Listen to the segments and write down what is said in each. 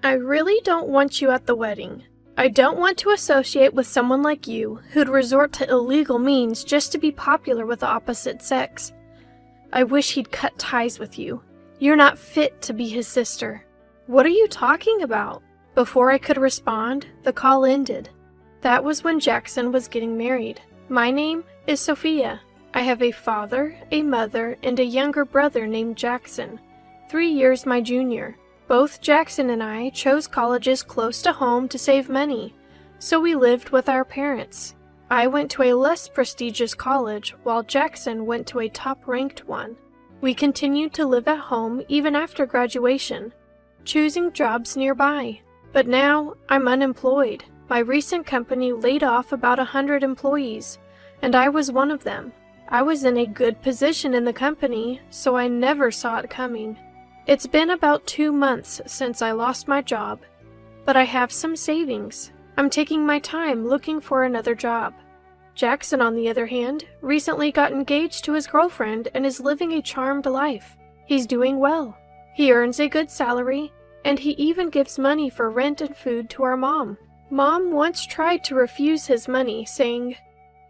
I really don't want you at the wedding. I don't want to associate with someone like you who'd resort to illegal means just to be popular with the opposite sex. I wish he'd cut ties with you. You're not fit to be his sister. What are you talking about? Before I could respond, the call ended. That was when Jackson was getting married. My name is Sophia. I have a father, a mother, and a younger brother named Jackson, 3 years my junior. Both Jackson and I chose colleges close to home to save money, so we lived with our parents. I went to a less prestigious college, while Jackson went to a top-ranked one. We continued to live at home even after graduation, choosing jobs nearby. But now, I'm unemployed. My recent company laid off about 100 employees, and I was one of them. I was in a good position in the company, so I never saw it coming. It's been about 2 months since I lost my job, but I have some savings. I'm taking my time looking for another job. Jackson, on the other hand, recently got engaged to his girlfriend and is living a charmed life. He's doing well. He earns a good salary, and he even gives money for rent and food to our mom. Mom once tried to refuse his money, saying,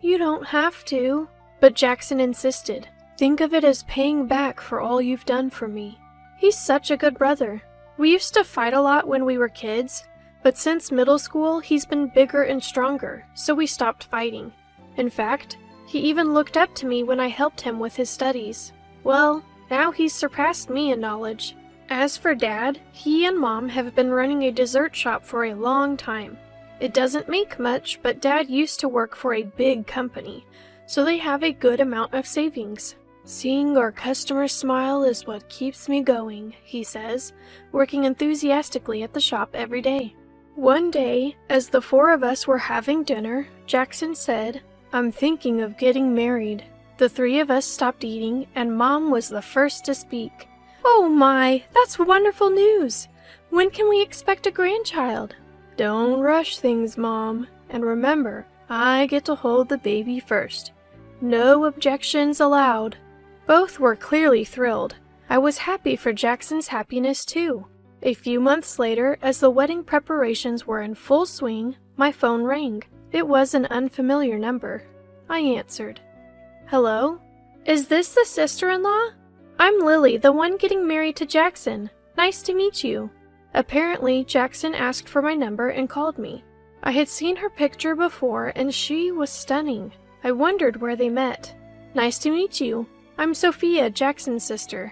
"You don't have to," but Jackson insisted. "Think of it as paying back for all you've done for me." He's such a good brother. We used to fight a lot when we were kids, but since middle school, he's been bigger and stronger, so we stopped fighting. In fact, he even looked up to me when I helped him with his studies. Well, now he's surpassed me in knowledge. As for Dad, he and Mom have been running a dessert shop for a long time. It doesn't make much, but Dad used to work for a big company, so they have a good amount of savings. "Seeing our customers smile is what keeps me going," he says, working enthusiastically at the shop every day. One day, as the 4 of us were having dinner, Jackson said, "I'm thinking of getting married." The 3 of us stopped eating, and Mom was the first to speak. "Oh my, that's wonderful news! When can we expect a grandchild?" "Don't rush things, Mom, and remember, I get to hold the baby first. No objections allowed." Both were clearly thrilled. I was happy for Jackson's happiness too. A few months later, as the wedding preparations were in full swing, my phone rang. It was an unfamiliar number. I answered. "Hello? Is this the sister-in-law? I'm Lily, the one getting married to Jackson. Nice to meet you." Apparently, Jackson asked for my number and called me. I had seen her picture before, and she was stunning. I wondered where they met. "Nice to meet you. I'm Sophia, Jackson's sister.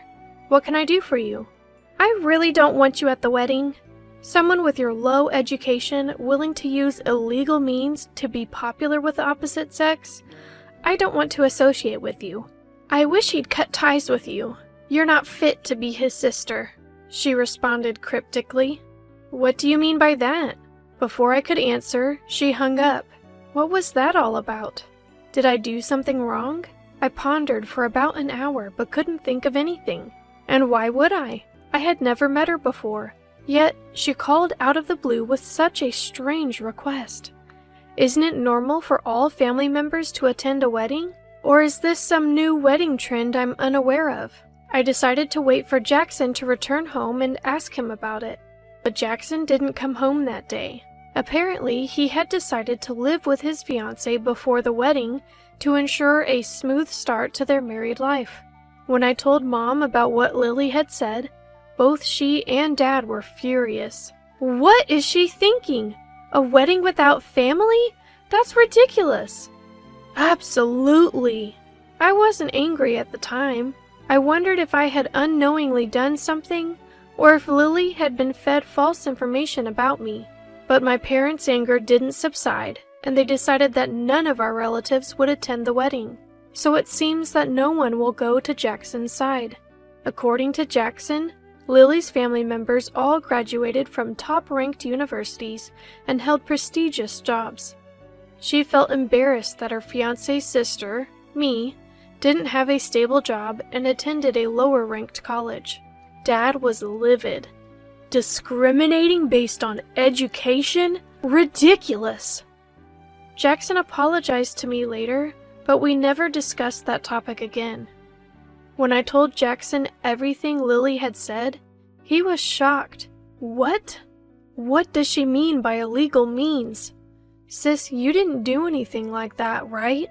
What can I do for you?" "I really don't want you at the wedding. Someone with your low education, willing to use illegal means to be popular with the opposite sex? I don't want to associate with you. I wish he'd cut ties with you. You're not fit to be his sister," she responded cryptically. "What do you mean by that?" Before I could answer, she hung up. What was that all about? Did I do something wrong? I pondered for about an hour but couldn't think of anything. And why would I? I had never met her before. Yet, she called out of the blue with such a strange request. Isn't it normal for all family members to attend a wedding? Or is this some new wedding trend I'm unaware of? I decided to wait for Jackson to return home and ask him about it. But Jackson didn't come home that day. Apparently, he had decided to live with his fiancée before the wedding to ensure a smooth start to their married life. When I told Mom about what Lily had said, both she and Dad were furious. "What is she thinking? A wedding without family? That's ridiculous." Absolutely. I wasn't angry at the time. I wondered if I had unknowingly done something, or if Lily had been fed false information about me. But my parents' anger didn't subside, and they decided that none of our relatives would attend the wedding. So it seems that no one will go to Jackson's side. According to Jackson, Lily's family members all graduated from top-ranked universities and held prestigious jobs. She felt embarrassed that her fiancé's sister, me, didn't have a stable job and attended a lower-ranked college. Dad was livid. Discriminating based on education? Ridiculous! Jackson apologized to me later, but we never discussed that topic again. When I told Jackson everything Lily had said, he was shocked. "What? What does she mean by illegal means? Sis, you didn't do anything like that, right?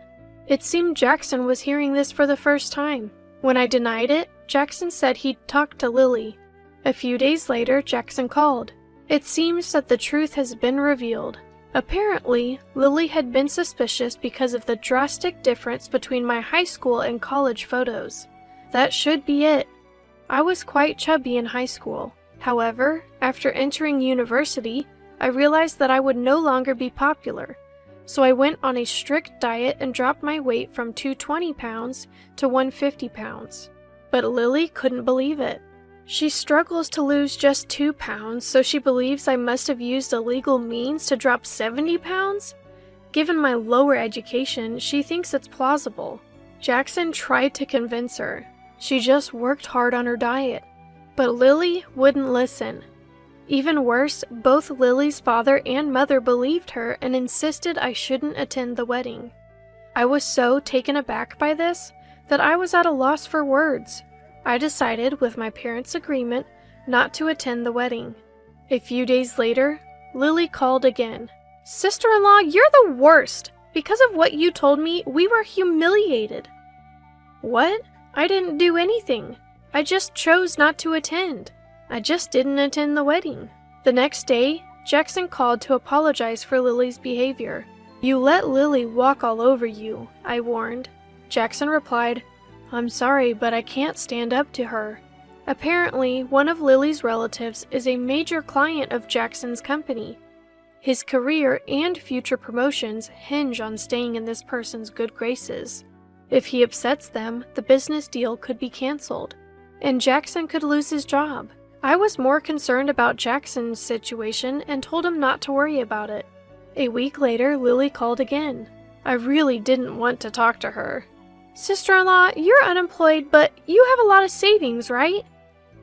It seemed Jackson was hearing this for the first time. When I denied it, Jackson said he'd talked to Lily. A few days later, Jackson called. It seems that the truth has been revealed. Apparently, Lily had been suspicious because of the drastic difference between my high school and college photos. That should be it. I was quite chubby in high school. However, after entering university, I realized that I would no longer be popular. So I went on a strict diet and dropped my weight from 220 pounds to 150 pounds. But Lily couldn't believe it. She struggles to lose just 2 pounds, so she believes I must have used illegal means to drop 70 pounds? Given my lower education, she thinks it's plausible. Jackson tried to convince her. She just worked hard on her diet. But Lily wouldn't listen. Even worse, both Lily's father and mother believed her and insisted I shouldn't attend the wedding. I was so taken aback by this that I was at a loss for words. I decided, with my parents' agreement, not to attend the wedding. A few days later, Lily called again. "Sister-in-law, you're the worst! Because of what you told me, we were humiliated." "What? I didn't do anything. I just chose not to attend. I just didn't attend the wedding." The next day, Jackson called to apologize for Lily's behavior. "You let Lily walk all over you," I warned. Jackson replied, "I'm sorry, but I can't stand up to her." Apparently, one of Lily's relatives is a major client of Jackson's company. His career and future promotions hinge on staying in this person's good graces. If he upsets them, the business deal could be canceled, and Jackson could lose his job. I was more concerned about Jackson's situation and told him not to worry about it. A week later, Lily called again. I really didn't want to talk to her. "Sister-in-law, you're unemployed, but you have a lot of savings, right?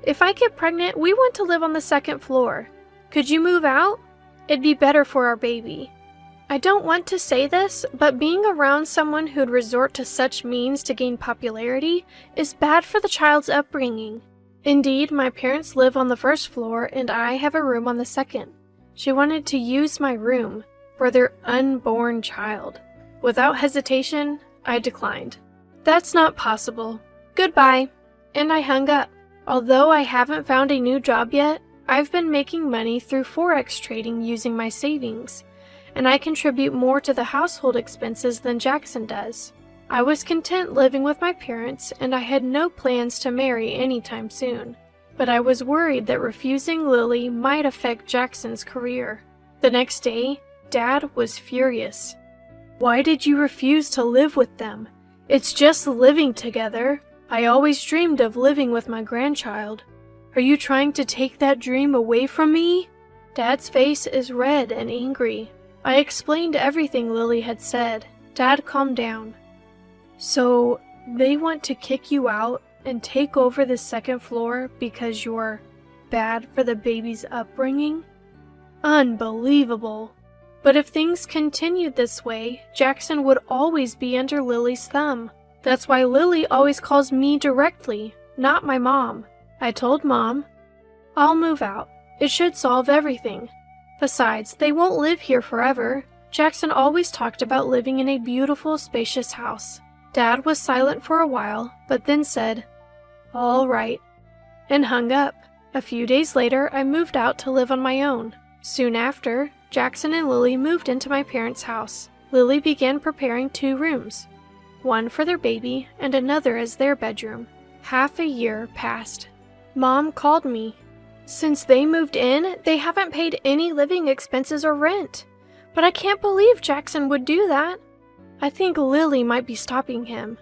If I get pregnant, we want to live on the second floor. Could you move out? It'd be better for our baby." I don't want to say this, but being around someone who'd resort to such means to gain popularity is bad for the child's upbringing. Indeed, my parents live on the first floor and I have a room on the second. She wanted to use my room for their unborn child. Without hesitation, I declined. "That's not possible. Goodbye." And I hung up. Although I haven't found a new job yet, I've been making money through Forex trading using my savings, and I contribute more to the household expenses than Jackson does. I was content living with my parents, and I had no plans to marry anytime soon. But I was worried that refusing Lily might affect Jackson's career. The next day, Dad was furious. "Why did you refuse to live with them? It's just living together. I always dreamed of living with my grandchild. Are you trying to take that dream away from me?" Dad's face is red and angry. I explained everything Lily had said. Dad calmed down. "So, they want to kick you out and take over the second floor because you're bad for the baby's upbringing? Unbelievable. But if things continued this way, Jackson would always be under Lily's thumb. That's why Lily always calls me directly, not my mom. I told Mom, I'll move out. It should solve everything. Besides, they won't live here forever. Jackson always talked about living in a beautiful, spacious house." Dad was silent for a while, but then said, "All right," and hung up. A few days later, I moved out to live on my own. Soon after, Jackson and Lily moved into my parents' house. Lily began preparing 2 rooms, one for their baby and another as their bedroom. Half a year passed. Mom called me. Since they moved in, they haven't paid any living expenses or rent. But I can't believe Jackson would do that. I think Lily might be stopping him.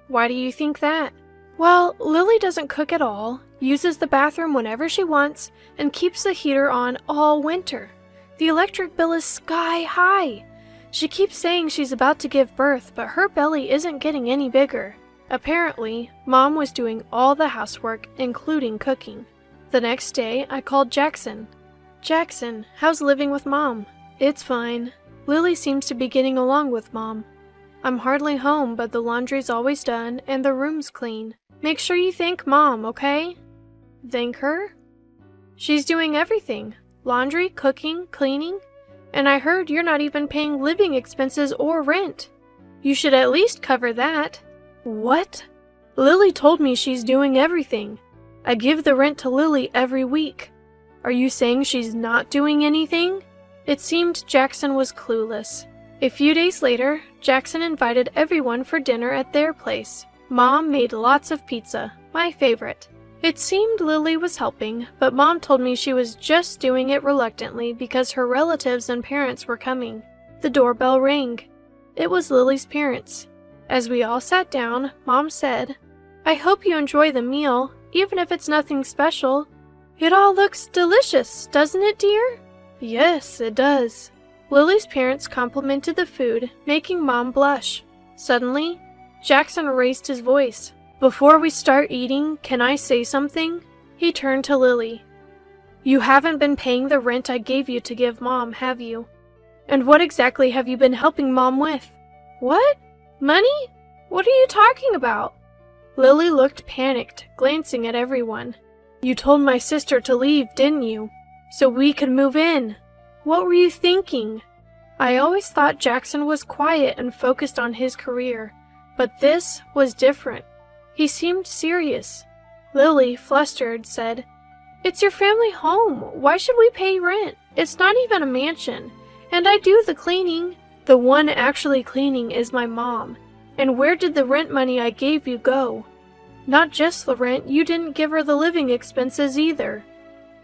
Why do you think that? Well, Lily doesn't cook at all, uses the bathroom whenever she wants, and keeps the heater on all winter. The electric bill is sky high. She keeps saying she's about to give birth, but her belly isn't getting any bigger. Apparently, Mom was doing all the housework, including cooking. The next day, I called Jackson. "Jackson, how's living with Mom?" "It's fine. Lily seems to be getting along with Mom. I'm hardly home, but the laundry's always done and the room's clean. Make sure you thank Mom, okay?" "Thank her?" "She's doing everything. laundry, cooking, cleaning, and I heard you're not even paying living expenses or rent. You should at least cover that." "What?" "Lily told me she's doing everything. I give the rent to Lily every week. Are you saying she's not doing anything?" It seemed Jackson was clueless. A few days later, Jackson invited everyone for dinner at their place. Mom made lots of pizza, my favorite. It seemed Lily was helping, but Mom told me she was just doing it reluctantly because her relatives and parents were coming. The doorbell rang. It was Lily's parents. As we all sat down, Mom said, "I hope you enjoy the meal, even if it's nothing special. It all looks delicious, doesn't it, dear?" "Yes, it does." Lily's parents complimented the food, making Mom blush. Suddenly, Jackson raised his voice. "Before we start eating, can I say something?" He turned to Lily. "You haven't been paying the rent I gave you to give Mom, have you? And what exactly have you been helping Mom with?" "What? Money? What are you talking about?" Lily looked panicked, glancing at everyone. "You told my sister to leave, didn't you? So we could move in. What were you thinking?" I always thought Jackson was quiet and focused on his career, but this was different. He seemed serious. Lily, flustered, said, "It's your family home. Why should we pay rent? It's not even a mansion. And I do the cleaning. The one actually cleaning is my mom. And where did the rent money I gave you go? Not just the rent, you didn't give her the living expenses either.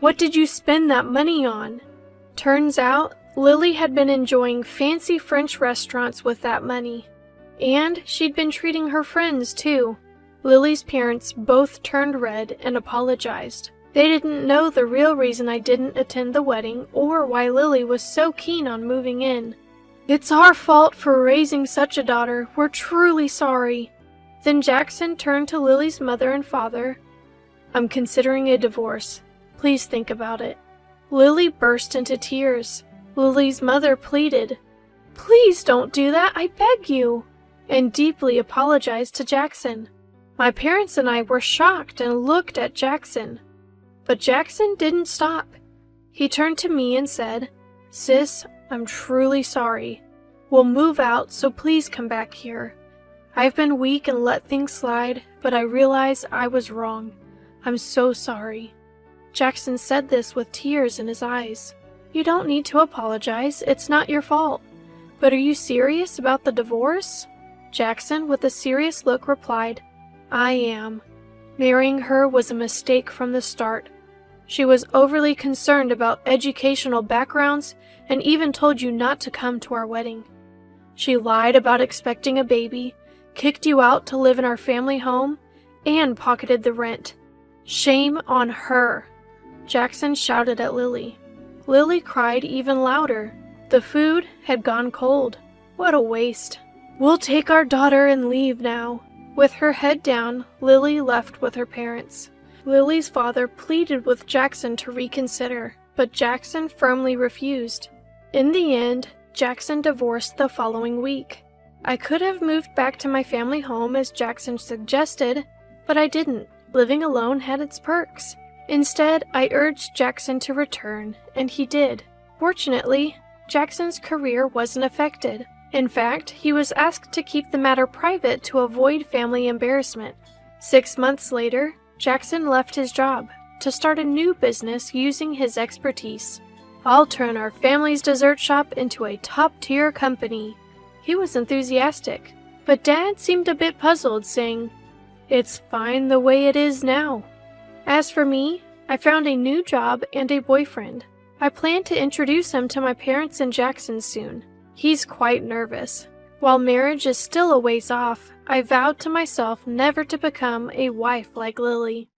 What did you spend that money on?" Turns out, Lily had been enjoying fancy French restaurants with that money. And she'd been treating her friends, too. Lily's parents both turned red and apologized. They didn't know the real reason I didn't attend the wedding or why Lily was so keen on moving in. "It's our fault for raising such a daughter. We're truly sorry." Then Jackson turned to Lily's mother and father. "I'm considering a divorce. Please think about it." Lily burst into tears. Lily's mother pleaded, "Please don't do that, I beg you," and deeply apologized to Jackson. My parents and I were shocked and looked at Jackson. But Jackson didn't stop. He turned to me and said, "Sis, I'm truly sorry. We'll move out, so please come back here. I've been weak and let things slide, but I realize I was wrong. I'm so sorry." Jackson said this with tears in his eyes. "You don't need to apologize. It's not your fault. But are you serious about the divorce?" Jackson, with a serious look, replied, "I am. Marrying her was a mistake from the start. She was overly concerned about educational backgrounds and even told you not to come to our wedding. She lied about expecting a baby, kicked you out to live in our family home, and pocketed the rent. Shame on her." Jackson shouted at Lily. Lily cried even louder. The food had gone cold. What a waste. "We'll take our daughter and leave now." With her head down, Lily left with her parents. Lily's father pleaded with Jackson to reconsider, but Jackson firmly refused. In the end, Jackson divorced the following week. I could have moved back to my family home as Jackson suggested, but I didn't. Living alone had its perks. Instead, I urged Jackson to return, and he did. Fortunately, Jackson's career wasn't affected. In fact, he was asked to keep the matter private to avoid family embarrassment. 6 months later, Jackson left his job to start a new business using his expertise. "I'll turn our family's dessert shop into a top-tier company." He was enthusiastic, but Dad seemed a bit puzzled, saying, "It's fine the way it is now." As for me, I found a new job and a boyfriend. I plan to introduce him to my parents and Jackson soon. He's quite nervous. While marriage is still a ways off, I vowed to myself never to become a wife like Lily.